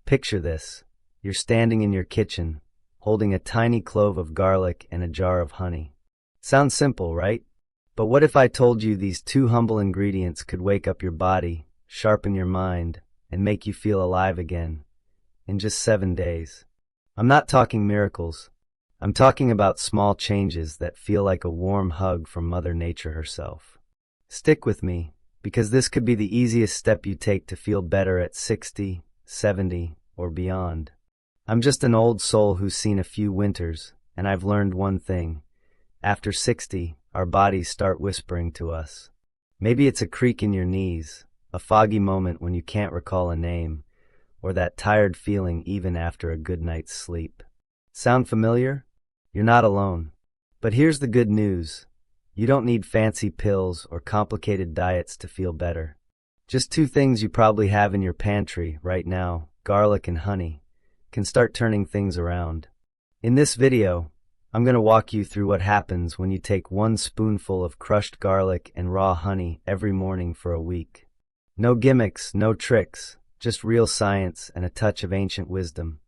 Picture this. You're standing in your kitchen, holding a tiny clove of garlic and a jar of honey. Sounds simple, right? But what if I told you these two humble ingredients could wake up your body, sharpen your mind, and make you feel alive again in just 7 days? I'm not talking miracles. I'm talking about small changes that feel like a warm hug from Mother Nature herself. Stick with me, because this could be the easiest step you take to feel better at 60, 70, or beyond. I'm just an old soul who's seen a few winters, and I've learned one thing. After 60, our bodies start whispering to us. Maybe it's a creak in your knees, a foggy moment when you can't recall a name, or that tired feeling even after a good night's sleep. Sound familiar? You're not alone. But here's the good news. You don't need fancy pills or complicated diets to feel better. Just two things you probably have in your pantry right now, garlic and honey, can start turning things around. In this video, I'm going to walk you through what happens when you take 1 spoonful of crushed garlic and raw honey every morning for a week. No gimmicks, no tricks, just real science and a touch of ancient wisdom.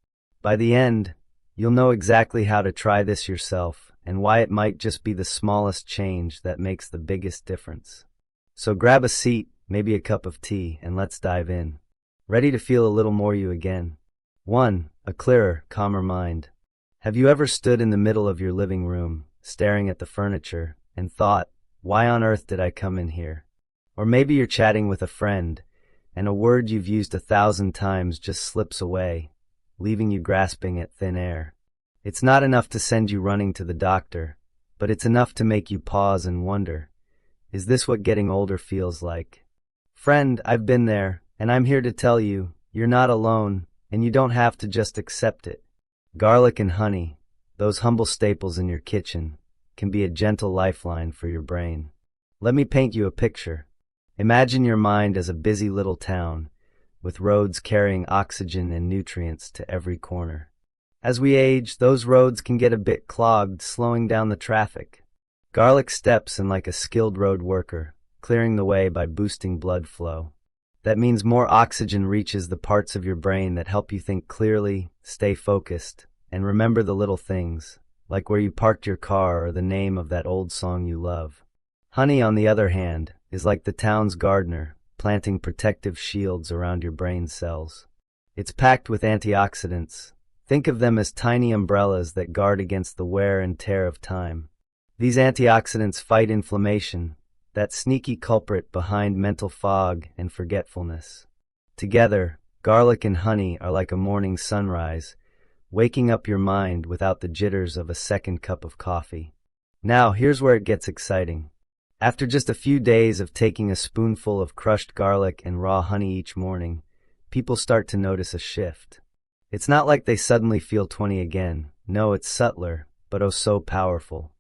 By the end, you'll know exactly how to try this yourself and why it might just be the smallest change that makes the biggest difference. So grab a seat, maybe a cup of tea, and let's dive in. Ready to feel a little more you again? 1. A clearer, calmer mind. Have you ever stood in the middle of your living room, staring at the furniture, and thought, why on earth did I come in here? Or maybe you're chatting with a friend, and a word you've used 1,000 times just slips away, leaving you grasping at thin air. It's not enough to send you running to the doctor, but it's enough to make you pause and wonder, is this what getting older feels like? Friend, I've been there, and I'm here to tell you, you're not alone, and you don't have to just accept it. Garlic and honey, those humble staples in your kitchen, can be a gentle lifeline for your brain. Let me paint you a picture. Imagine your mind as a busy little town, with roads carrying oxygen and nutrients to every corner. As we age, those roads can get a bit clogged, slowing down the traffic. Garlic steps in like a skilled road worker, clearing the way by boosting blood flow. That means more oxygen reaches the parts of your brain that help you think clearly, stay focused, and remember the little things, like where you parked your car or the name of that old song you love. Honey, on the other hand, is like the town's gardener, planting protective shields around your brain cells. It's packed with antioxidants. Think of them as tiny umbrellas that guard against the wear and tear of time. These antioxidants fight inflammation, that sneaky culprit behind mental fog and forgetfulness. Together, garlic and honey are like a morning sunrise, waking up your mind without the jitters of a second cup of coffee. Now, here's where it gets exciting. After just a few days of taking a spoonful of crushed garlic and raw honey each morning, people start to notice a shift. It's not like they suddenly feel 20 again. No, it's subtler, but oh so powerful.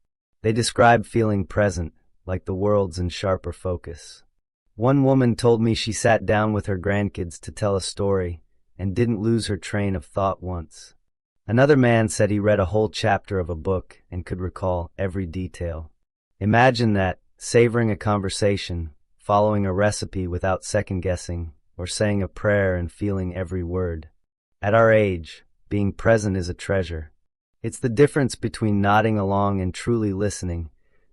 They describe feeling present, like the world's in sharper focus. One woman told me she sat down with her grandkids to tell a story and didn't lose her train of thought once. Another man said he read a whole chapter of a book and could recall every detail. Imagine that, savoring a conversation, following a recipe without second-guessing, or saying a prayer and feeling every word. At our age, being present is a treasure. It's the difference between nodding along and truly listening,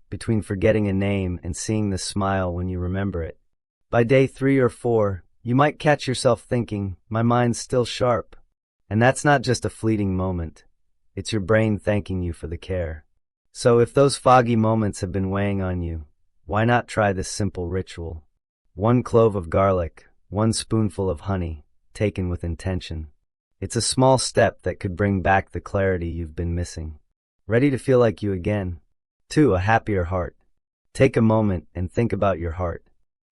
between forgetting a name and seeing the smile when you remember it. By day 3 or 4, you might catch yourself thinking, my mind's still sharp. And that's not just a fleeting moment. It's your brain thanking you for the care. So if those foggy moments have been weighing on you, why not try this simple ritual? 1 clove of garlic, 1 spoonful of honey, taken with intention. It's a small step that could bring back the clarity you've been missing. Ready to feel like you again? 2. A happier heart. Take a moment and think about your heart.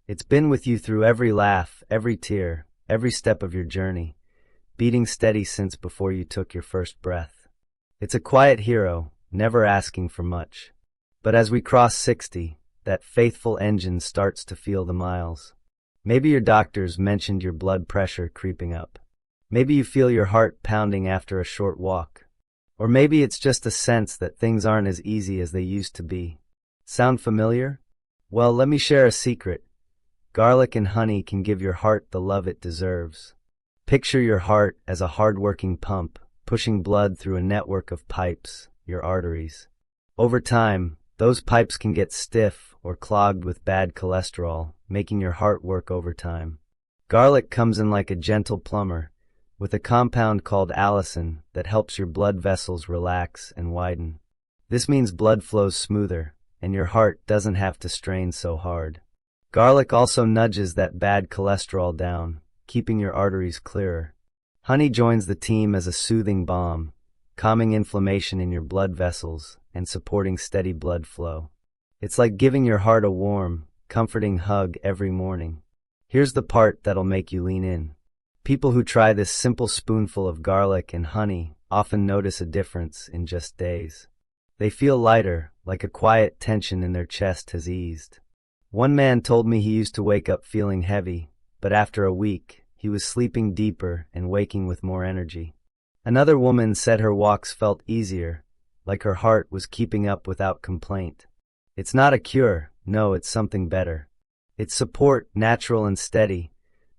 It's been with you through every laugh, every tear, every step of your journey, beating steady since before you took your first breath. It's a quiet hero, never asking for much. But as we cross 60, that faithful engine starts to feel the miles. Maybe your doctors mentioned your blood pressure creeping up. Maybe you feel your heart pounding after a short walk. Or maybe it's just a sense that things aren't as easy as they used to be. Sound familiar? Well, let me share a secret. Garlic and honey can give your heart the love it deserves. Picture your heart as a hard-working pump, pushing blood through a network of pipes, your arteries. Over time, those pipes can get stiff or clogged with bad cholesterol, making your heart work overtime. Garlic comes in like a gentle plumber, with a compound called allicin that helps your blood vessels relax and widen. This means blood flows smoother, and your heart doesn't have to strain so hard. Garlic also nudges that bad cholesterol down, keeping your arteries clearer. Honey joins the team as a soothing balm, calming inflammation in your blood vessels and supporting steady blood flow. It's like giving your heart a warm, comforting hug every morning. Here's the part that'll make you lean in. People who try this simple spoonful of garlic and honey often notice a difference in just days. They feel lighter, like a quiet tension in their chest has eased. One man told me he used to wake up feeling heavy, but after a week, he was sleeping deeper and waking with more energy. Another woman said her walks felt easier, like her heart was keeping up without complaint. It's not a cure, no, it's something better. It's support, natural and steady,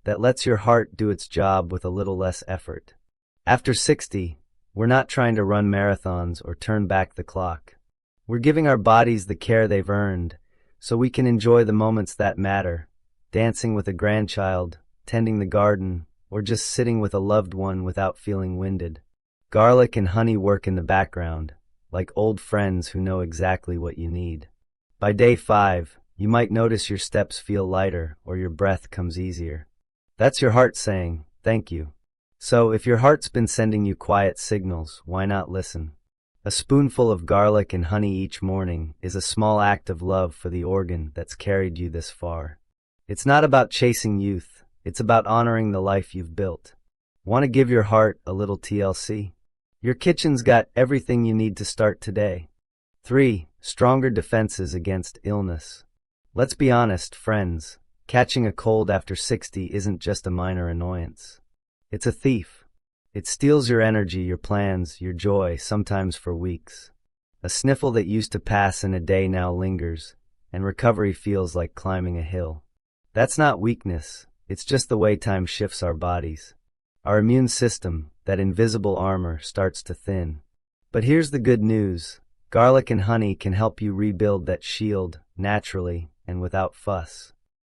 that lets your heart do its job with a little less effort. After 60, we're not trying to run marathons or turn back the clock. We're giving our bodies the care they've earned, so we can enjoy the moments that matter, dancing with a grandchild, tending the garden, or just sitting with a loved one without feeling winded. Garlic and honey work in the background, like old friends who know exactly what you need. By day 5, you might notice your steps feel lighter or your breath comes easier. That's your heart saying, thank you. So if your heart's been sending you quiet signals, why not listen? A spoonful of garlic and honey each morning is a small act of love for the organ that's carried you this far. It's not about chasing youth, it's about honoring the life you've built. Want to give your heart a little TLC? Your kitchen's got everything you need to start today. 3. Stronger defenses against illness. Let's be honest, friends. Catching a cold after 60 isn't just a minor annoyance. It's a thief. It steals your energy, your plans, your joy, sometimes for weeks. A sniffle that used to pass in a day now lingers, and recovery feels like climbing a hill. That's not weakness, it's just the way time shifts our bodies. Our immune system, that invisible armor, starts to thin. But here's the good news. Garlic and honey can help you rebuild that shield, naturally and without fuss.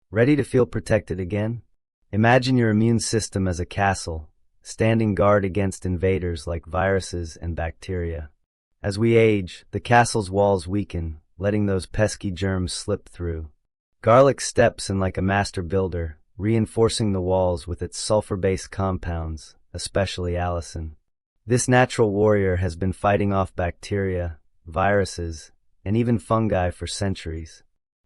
Ready to feel protected again? Imagine your immune system as a castle, standing guard against invaders like viruses and bacteria. As we age, the castle's walls weaken, letting those pesky germs slip through. Garlic steps in like a master builder, reinforcing the walls with its sulfur-based compounds, especially allicin. This natural warrior has been fighting off bacteria, viruses, and even fungi for centuries.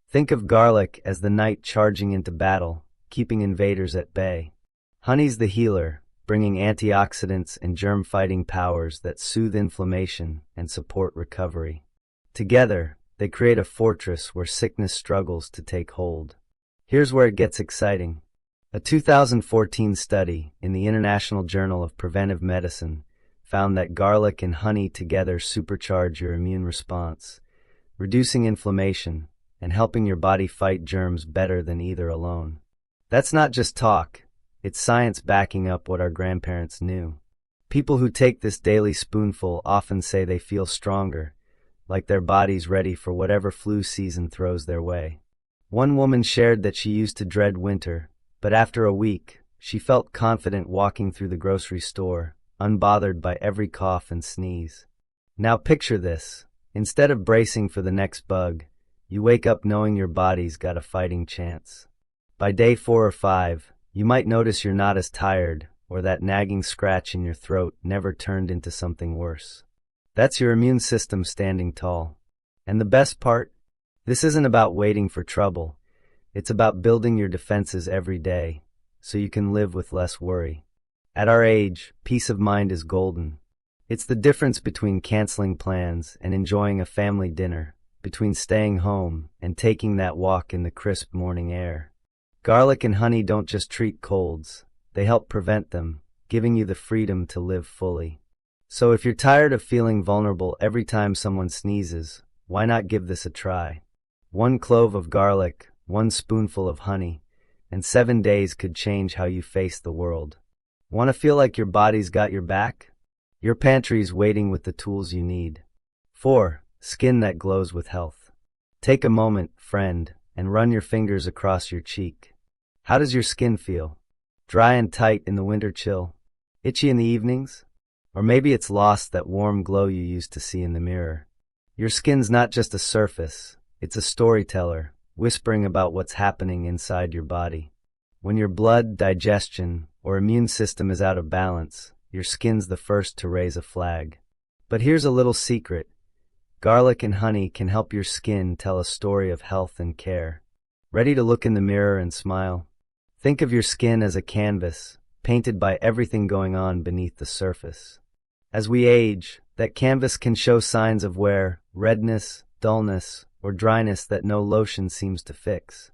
Think of garlic as the knight charging into battle, keeping invaders at bay. Honey's the healer, bringing antioxidants and germ-fighting powers that soothe inflammation and support recovery. Together, they create a fortress where sickness struggles to take hold. Here's where it gets exciting. A 2014 study in the International Journal of Preventive Medicine found that garlic and honey together supercharge your immune response, reducing inflammation and helping your body fight germs better than either alone. That's not just talk, it's science backing up what our grandparents knew. People who take this daily spoonful often say they feel stronger, like their body's ready for whatever flu season throws their way. One woman shared that she used to dread winter, but after a week, she felt confident walking through the grocery store, unbothered by every cough and sneeze. Now picture this. Instead of bracing for the next bug, you wake up knowing your body's got a fighting chance. By day 4 or 5, you might notice you're not as tired, or that nagging scratch in your throat never turned into something worse. That's your immune system standing tall. And the best part? This isn't about waiting for trouble. It's about building your defenses every day, so you can live with less worry. At our age, peace of mind is golden. It's the difference between canceling plans and enjoying a family dinner, between staying home and taking that walk in the crisp morning air. Garlic and honey don't just treat colds, they help prevent them, giving you the freedom to live fully. So if you're tired of feeling vulnerable every time someone sneezes, why not give this a try? 1 clove of garlic, 1 spoonful of honey, and 7 days could change how you face the world. Want to feel like your body's got your back? Your pantry's waiting with the tools you need. 4. Skin that glows with health. Take a moment, friend, and run your fingers across your cheek. How does your skin feel? Dry and tight in the winter chill? Itchy in the evenings? Or maybe it's lost that warm glow you used to see in the mirror. Your skin's not just a surface, it's a storyteller, whispering about what's happening inside your body. When your blood, digestion, or immune system is out of balance, your skin's the first to raise a flag. But here's a little secret. Garlic and honey can help your skin tell a story of health and care. Ready to look in the mirror and smile? Think of your skin as a canvas, painted by everything going on beneath the surface. As we age, that canvas can show signs of wear, redness, dullness, or dryness that no lotion seems to fix.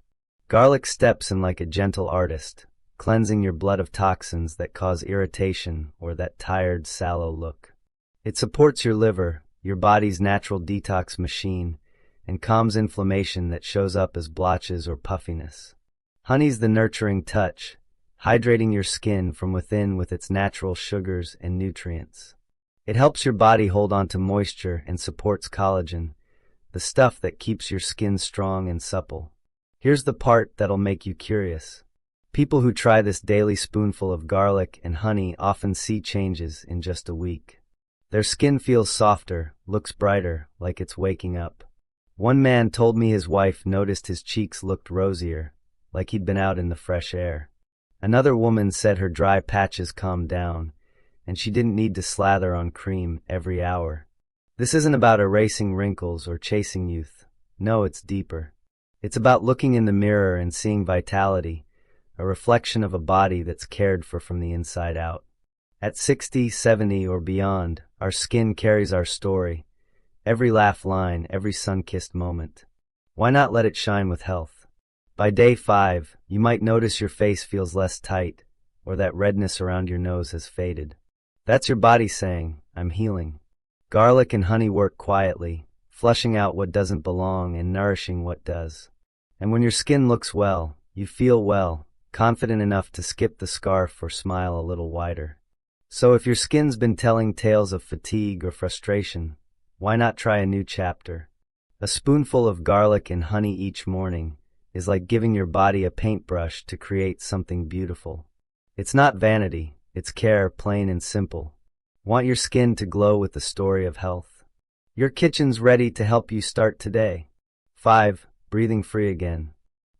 Garlic steps in like a gentle artist, cleansing your blood of toxins that cause irritation or that tired, sallow look. It supports your liver, your body's natural detox machine, and calms inflammation that shows up as blotches or puffiness. Honey's the nurturing touch, hydrating your skin from within with its natural sugars and nutrients. It helps your body hold on to moisture and supports collagen, the stuff that keeps your skin strong and supple. Here's the part that'll make you curious. People who try this daily spoonful of garlic and honey often see changes in just a week. Their skin feels softer, looks brighter, like it's waking up. One man told me his wife noticed his cheeks looked rosier, like he'd been out in the fresh air. Another woman said her dry patches calmed down, and she didn't need to slather on cream every hour. This isn't about erasing wrinkles or chasing youth. No, it's deeper. It's about looking in the mirror and seeing vitality, a reflection of a body that's cared for from the inside out. At 60, 70, or beyond, our skin carries our story, every laugh line, every sun-kissed moment. Why not let it shine with health? By day 5, you might notice your face feels less tight, or that redness around your nose has faded. That's your body saying, I'm healing. Garlic and honey work quietly, flushing out what doesn't belong and nourishing what does. And when your skin looks well, you feel well, confident enough to skip the scarf or smile a little wider. So if your skin's been telling tales of fatigue or frustration, why not try a new chapter? A spoonful of garlic and honey each morning is like giving your body a paintbrush to create something beautiful. It's not vanity, it's care, plain and simple. Want your skin to glow with the story of health? Your kitchen's ready to help you start today. 5. Breathing free again.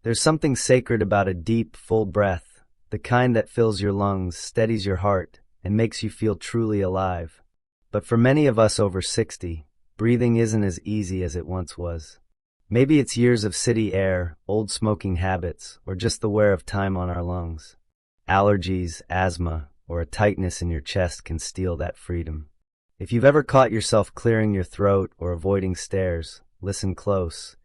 There's something sacred about a deep, full breath, the kind that fills your lungs, steadies your heart, and makes you feel truly alive. But for many of us over 60, breathing isn't as easy as it once was. Maybe it's years of city air, old smoking habits, or just the wear of time on our lungs. Allergies, asthma, or a tightness in your chest can steal that freedom. If you've ever caught yourself clearing your throat or avoiding stairs, listen close.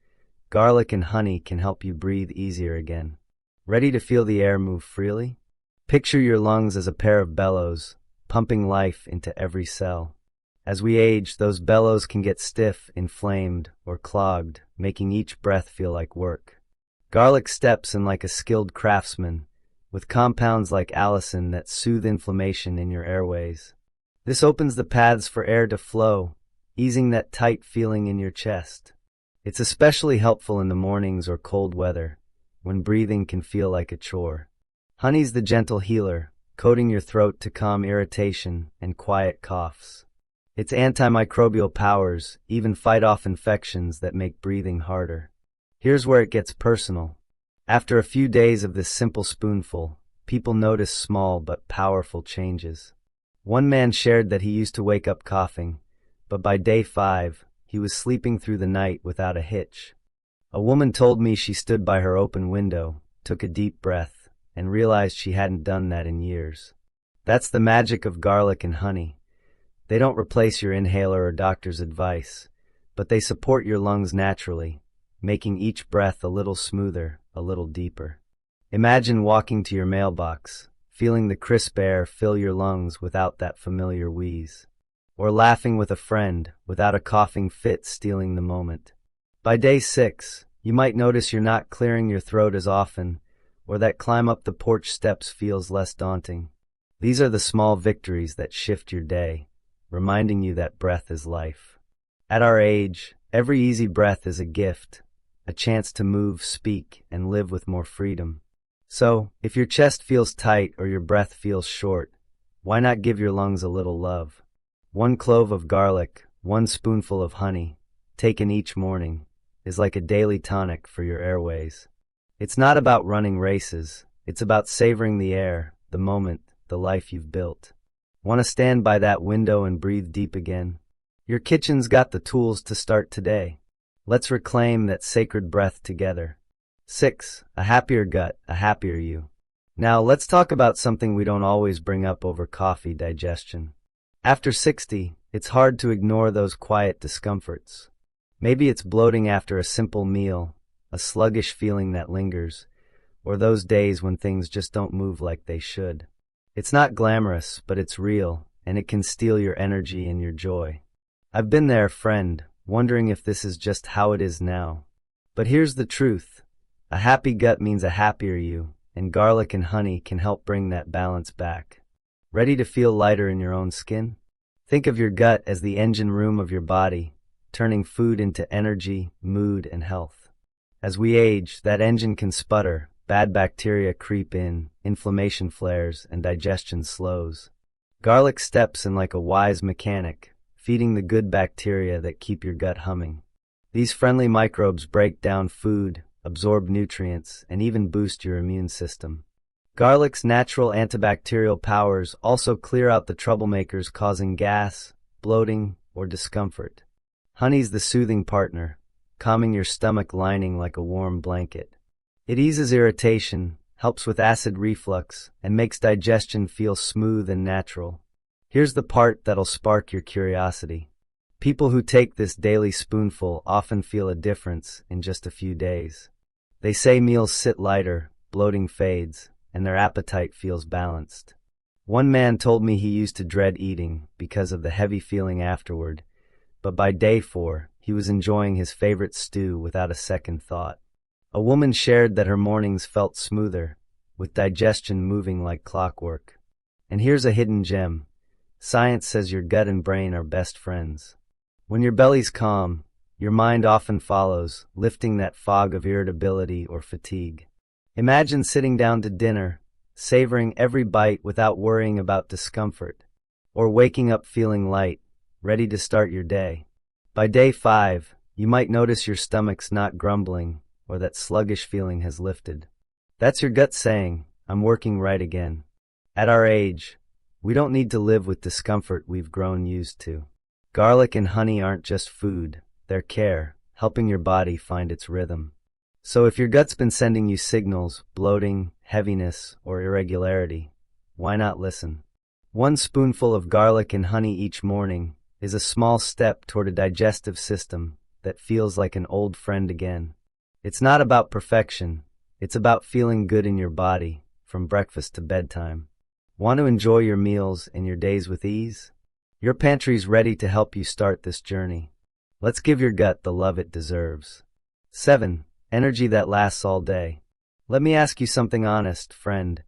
Garlic and honey can help you breathe easier again. Ready to feel the air move freely? Picture your lungs as a pair of bellows, pumping life into every cell. As we age, those bellows can get stiff, inflamed, or clogged, making each breath feel like work. Garlic steps in like a skilled craftsman, with compounds like allicin that soothe inflammation in your airways. This opens the paths for air to flow, easing that tight feeling in your chest. It's especially helpful in the mornings or cold weather, when breathing can feel like a chore. Honey's the gentle healer, coating your throat to calm irritation and quiet coughs. Its antimicrobial powers even fight off infections that make breathing harder. Here's where it gets personal. After a few days of this simple spoonful, people notice small but powerful changes. One man shared that he used to wake up coughing, but by day 5, he was sleeping through the night without a hitch. A woman told me she stood by her open window, took a deep breath, and realized she hadn't done that in years. That's the magic of garlic and honey. They don't replace your inhaler or doctor's advice, but they support your lungs naturally, making each breath a little smoother, a little deeper. Imagine walking to your mailbox, feeling the crisp air fill your lungs without that familiar wheeze. Or laughing with a friend without a coughing fit stealing the moment. By day 6, you might notice you're not clearing your throat as often, or that climb up the porch steps feels less daunting. These are the small victories that shift your day, reminding you that breath is life. At our age, every easy breath is a gift, a chance to move, speak, and live with more freedom. So, if your chest feels tight or your breath feels short, why not give your lungs a little love? 1 clove of garlic, 1 spoonful of honey, taken each morning, is like a daily tonic for your airways. It's not about running races, it's about savoring the air, the moment, the life you've built. Want to stand by that window and breathe deep again? Your kitchen's got the tools to start today. Let's reclaim that sacred breath together. 6. A happier gut, a happier you. Now let's talk about something we don't always bring up over coffee: digestion. After 60, it's hard to ignore those quiet discomforts. Maybe it's bloating after a simple meal, a sluggish feeling that lingers, or those days when things just don't move like they should. It's not glamorous, but it's real, and it can steal your energy and your joy. I've been there, friend, wondering if this is just how it is now. But here's the truth. A happy gut means a happier you, and garlic and honey can help bring that balance back. Ready to feel lighter in your own skin? Think of your gut as the engine room of your body, turning food into energy, mood, and health. As we age, that engine can sputter, bad bacteria creep in, inflammation flares, and digestion slows. Garlic steps in like a wise mechanic, feeding the good bacteria that keep your gut humming. These friendly microbes break down food, absorb nutrients, and even boost your immune system. Garlic's natural antibacterial powers also clear out the troublemakers causing gas, bloating, or discomfort. Honey's the soothing partner, calming your stomach lining like a warm blanket. It eases irritation, helps with acid reflux, and makes digestion feel smooth and natural. Here's the part that'll spark your curiosity. People who take this daily spoonful often feel a difference in just a few days. They say meals sit lighter, bloating fades, and their appetite feels balanced. One man told me he used to dread eating because of the heavy feeling afterward, but by day 4, he was enjoying his favorite stew without a second thought. A woman shared that her mornings felt smoother, with digestion moving like clockwork. And here's a hidden gem. Science says your gut and brain are best friends. When your belly's calm, your mind often follows, lifting that fog of irritability or fatigue. Imagine sitting down to dinner, savoring every bite without worrying about discomfort, or waking up feeling light, ready to start your day. By day 5, you might notice your stomach's not grumbling, or that sluggish feeling has lifted. That's your gut saying, I'm working right again. At our age, we don't need to live with discomfort we've grown used to. Garlic and honey aren't just food, they're care, helping your body find its rhythm. So if your gut's been sending you signals, bloating, heaviness, or irregularity, why not listen? 1 spoonful of garlic and honey each morning is a small step toward a digestive system that feels like an old friend again. It's not about perfection, it's about feeling good in your body, from breakfast to bedtime. Want to enjoy your meals and your days with ease? Your pantry's ready to help you start this journey. Let's give your gut the love it deserves. 7. Energy that lasts all day. Let me ask you something honest, friend.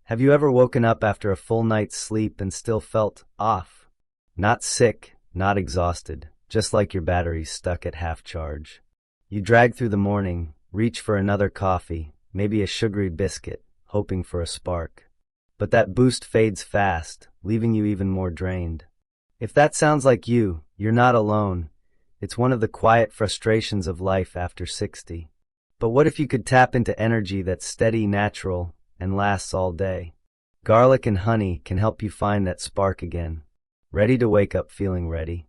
Have you ever woken up after a full night's sleep and still felt off? Not sick, not exhausted, just like your battery's stuck at half charge. You drag through the morning, reach for another coffee, maybe a sugary biscuit, hoping for a spark. But that boost fades fast, leaving you even more drained. If that sounds like you, you're not alone. It's one of the quiet frustrations of life after 60. But what if you could tap into energy that's steady, natural, and lasts all day? Garlic and honey can help you find that spark again. Ready to wake up feeling ready?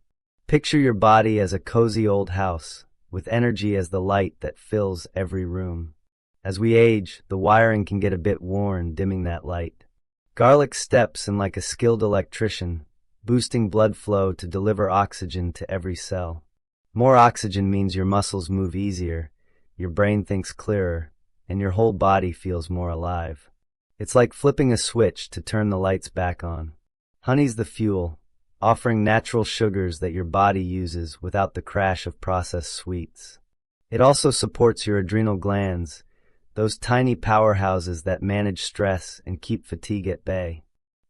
Picture your body as a cozy old house, with energy as the light that fills every room. As we age, the wiring can get a bit worn, dimming that light. Garlic steps in like a skilled electrician, boosting blood flow to deliver oxygen to every cell. More oxygen means your muscles move easier, your brain thinks clearer, and your whole body feels more alive. It's like flipping a switch to turn the lights back on. Honey's the fuel, offering natural sugars that your body uses without the crash of processed sweets. It also supports your adrenal glands, those tiny powerhouses that manage stress and keep fatigue at bay.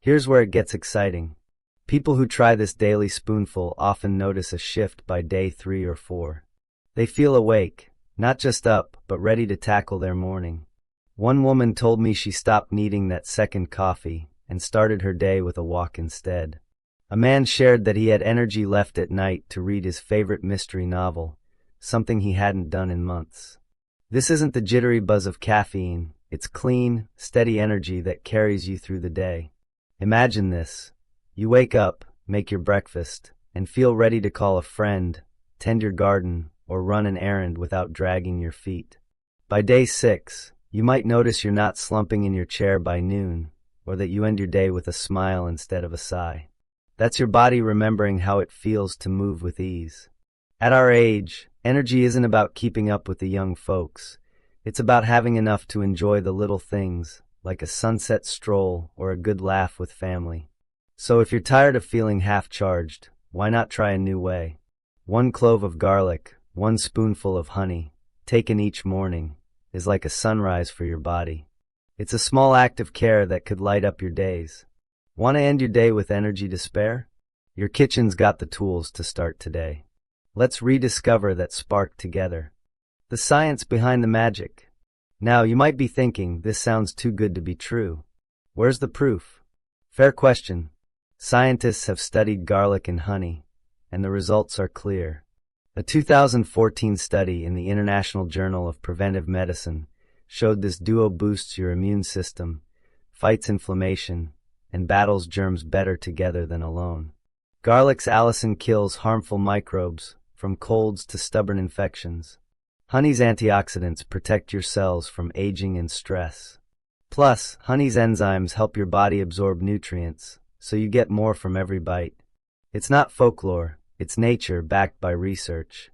Here's where it gets exciting. People who try this daily spoonful often notice a shift by day 3 or 4. They feel awake, not just up, but ready to tackle their morning. One woman told me she stopped needing that second coffee and started her day with a walk instead. A man shared that he had energy left at night to read his favorite mystery novel, something he hadn't done in months. This isn't the jittery buzz of caffeine, it's clean, steady energy that carries you through the day. Imagine this. You wake up, make your breakfast, and feel ready to call a friend, tend your garden, or run an errand without dragging your feet. By day 6, you might notice you're not slumping in your chair by noon, or that you end your day with a smile instead of a sigh. That's your body remembering how it feels to move with ease. At our age, energy isn't about keeping up with the young folks. It's about having enough to enjoy the little things, like a sunset stroll or a good laugh with family. So if you're tired of feeling half-charged, why not try a new way? 1 clove of garlic, 1 spoonful of honey, taken each morning, is like a sunrise for your body. It's a small act of care that could light up your days. Want to end your day with energy to spare? Your kitchen's got the tools to start today. Let's rediscover that spark together. The science behind the magic. Now, you might be thinking, this sounds too good to be true. Where's the proof? Fair question. Scientists have studied garlic and honey, and the results are clear. A 2014 study in the International Journal of Preventive Medicine showed this duo boosts your immune system, fights inflammation, and battles germs better together than alone. Garlic's allicin kills harmful microbes, from colds to stubborn infections. Honey's antioxidants protect your cells from aging and stress. Plus, honey's enzymes help your body absorb nutrients, so you get more from every bite. It's not folklore, it's nature backed by research.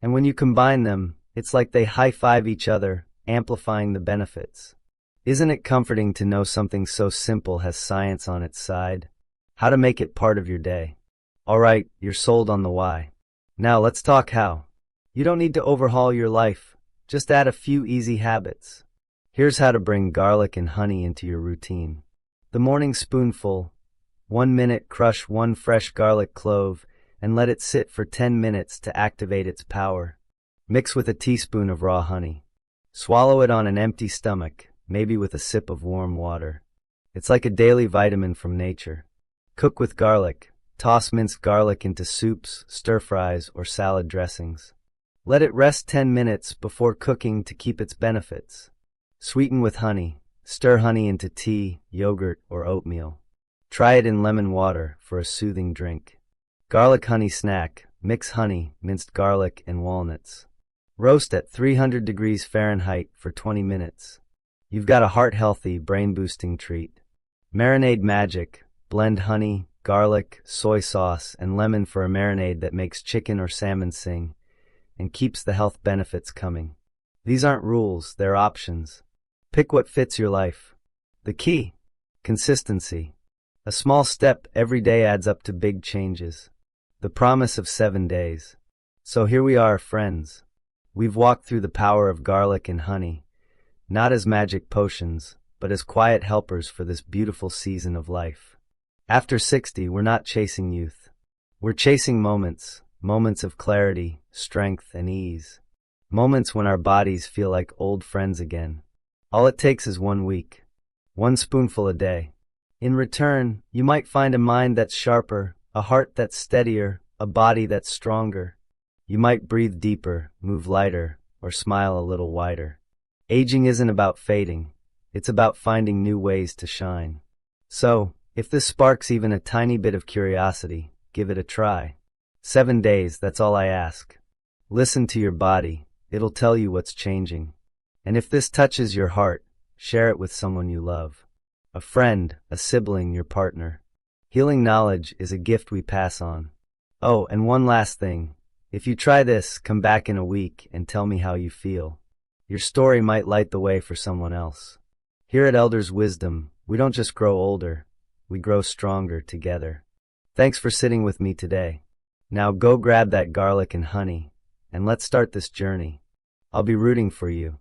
And when you combine them, it's like they high-five each other, amplifying the benefits. Isn't it comforting to know something so simple has science on its side? How to make it part of your day. Alright, you're sold on the why. Now let's talk how. You don't need to overhaul your life, just add a few easy habits. Here's how to bring garlic and honey into your routine. The morning spoonful. 1 minute, crush 1 fresh garlic clove and let it sit for 10 minutes to activate its power. Mix with a teaspoon of raw honey. Swallow it on an empty stomach, maybe with a sip of warm water. It's like a daily vitamin from nature. Cook with garlic. Toss minced garlic into soups, stir-fries, or salad dressings. Let it rest 10 minutes before cooking to keep its benefits. Sweeten with honey. Stir honey into tea, yogurt, or oatmeal. Try it in lemon water for a soothing drink. Garlic honey snack. Mix honey, minced garlic, and walnuts. Roast at 300 degrees Fahrenheit for 20 minutes. You've got a heart-healthy, brain-boosting treat. Marinade magic. Blend honey, garlic, soy sauce, and lemon for a marinade that makes chicken or salmon sing and keeps the health benefits coming. These aren't rules, they're options. Pick what fits your life. The key? Consistency. A small step every day adds up to big changes. The promise of 7 days. So here we are, friends. We've walked through the power of garlic and honey, not as magic potions, but as quiet helpers for this beautiful season of life. After 60, we're not chasing youth. We're chasing moments, moments of clarity, strength, and ease. Moments when our bodies feel like old friends again. All it takes is 1 week. 1 spoonful a day. In return, you might find a mind that's sharper, a heart that's steadier, a body that's stronger. You might breathe deeper, move lighter, or smile a little wider. Aging isn't about fading. It's about finding new ways to shine. So, if this sparks even a tiny bit of curiosity, give it a try. 7 days, that's all I ask. Listen to your body, it'll tell you what's changing. And if this touches your heart, share it with someone you love. A friend, a sibling, your partner. Healing knowledge is a gift we pass on. Oh, and one last thing. If you try this, come back in a week and tell me how you feel. Your story might light the way for someone else. Here at Elders Wisdom, we don't just grow older. We grow stronger together. Thanks for sitting with me today. Now go grab that garlic and honey, and let's start this journey. I'll be rooting for you.